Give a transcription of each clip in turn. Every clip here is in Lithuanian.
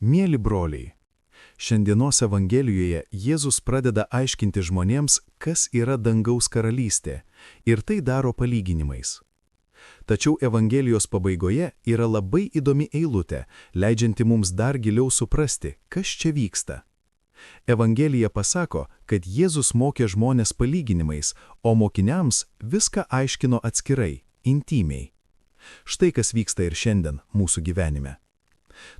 Mieli broliai, šiandienos Evangelijoje Jėzus pradeda aiškinti žmonėms, kas yra dangaus karalystė, ir tai daro palyginimais. Tačiau Evangelijos pabaigoje yra labai įdomi eilutė, leidžianti mums dar giliau suprasti, kas čia vyksta. Evangelija pasako, kad Jėzus mokė žmonės palyginimais, o mokiniams viską aiškino atskirai, intymiai. Štai kas vyksta ir šiandien mūsų gyvenime.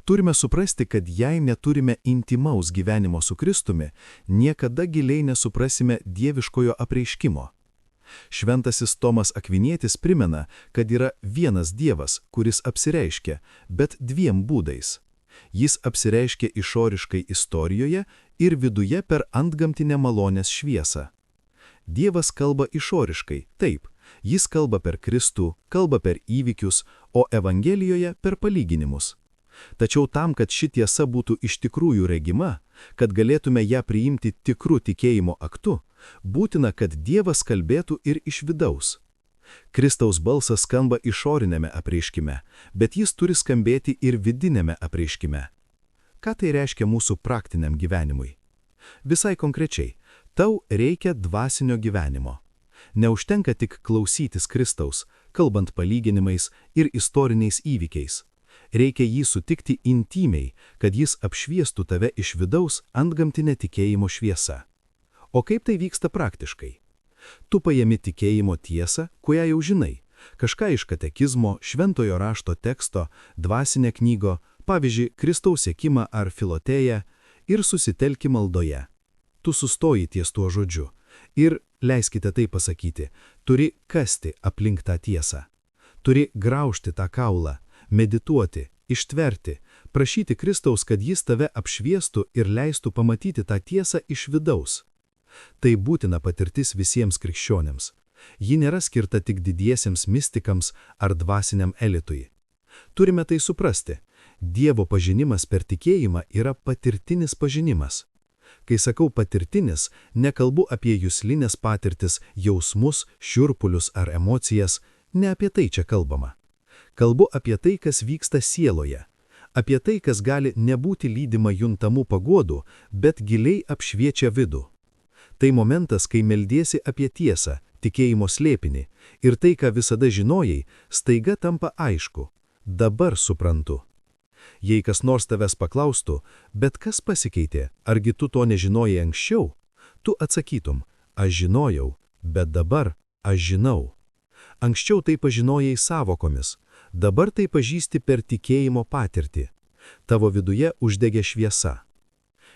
Turime suprasti, kad jei neturime intimaus gyvenimo su Kristumi, niekada giliai nesuprasime dieviškojo apreiškimo. Šventasis Tomas Akvinietis primena, kad yra vienas Dievas, kuris apsireiškia, bet dviem būdais. Jis apsireiškia išoriškai istorijoje ir viduje per antgamtinę malonės šviesą. Dievas kalba išoriškai, taip, jis kalba per Kristų, kalba per įvykius, o Evangelijoje per palyginimus. Tačiau tam, kad ši tiesa būtų iš tikrųjų regima, kad galėtume ją priimti tikrų tikėjimo aktu, būtina, kad Dievas kalbėtų ir iš vidaus. Kristaus balsas skamba išorinėme apreiškime, bet jis turi skambėti ir vidinėme apreiškime. Ką tai reiškia mūsų praktiniam gyvenimui? Visai konkrečiai, tau reikia dvasinio gyvenimo. Neužtenka tik klausytis Kristaus, kalbant palyginimais ir istoriniais įvykiais. Reikia jį sutikti intymiai, kad jis apšviestų tave iš vidaus antgamtinę tikėjimo šviesą. O kaip tai vyksta praktiškai? Tu paimi tikėjimo tiesą, kurią jau žinai, kažką iš katekizmo, šventojo rašto teksto, dvasinę knygą, pavyzdžiui, Kristaus sekimą ar filotėją, ir susitelki maldoje. Tu sustoji ties tuo žodžiu ir, leiskite tai pasakyti, turi kasti aplink tą tiesą. Turi graužti tą kaulą, medituoti, ištverti, prašyti Kristaus, kad jis tave apšviestų ir leistų pamatyti tą tiesą iš vidaus. Tai būtina patirtis visiems krikščionėms. Ji nėra skirta tik didiesiems mistikams ar dvasiniam elitui. Turime tai suprasti. Dievo pažinimas per tikėjimą yra patirtinis pažinimas. Kai sakau patirtinis, nekalbu apie juslinės patirtis, jausmus, šiurpulius ar emocijas, ne apie tai čia kalbama. Kalbu apie tai, kas vyksta sieloje, apie tai, kas gali nebūti lydima juntamų paguodų, bet giliai apšviečia vidų. Tai momentas, kai meldiesi apie tiesą, tikėjimo slėpinį, ir tai, ką visada žinojai, staiga tampa aišku. Dabar suprantu. Jei kas nors tavęs paklaustų, bet kas pasikeitė, argi tu to nežinojai anksčiau, tu atsakytum, aš žinojau, bet dabar aš žinau. Anksčiau tai pažinojai savokomis, dabar tai pažįsti per tikėjimo patirtį. Tavo viduje uždegė šviesa.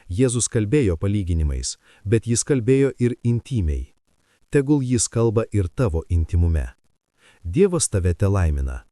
Jėzus kalbėjo palyginimais, bet jis kalbėjo ir intymiai. Tegul jis kalba ir tavo intimume. Dievas tave telaimina.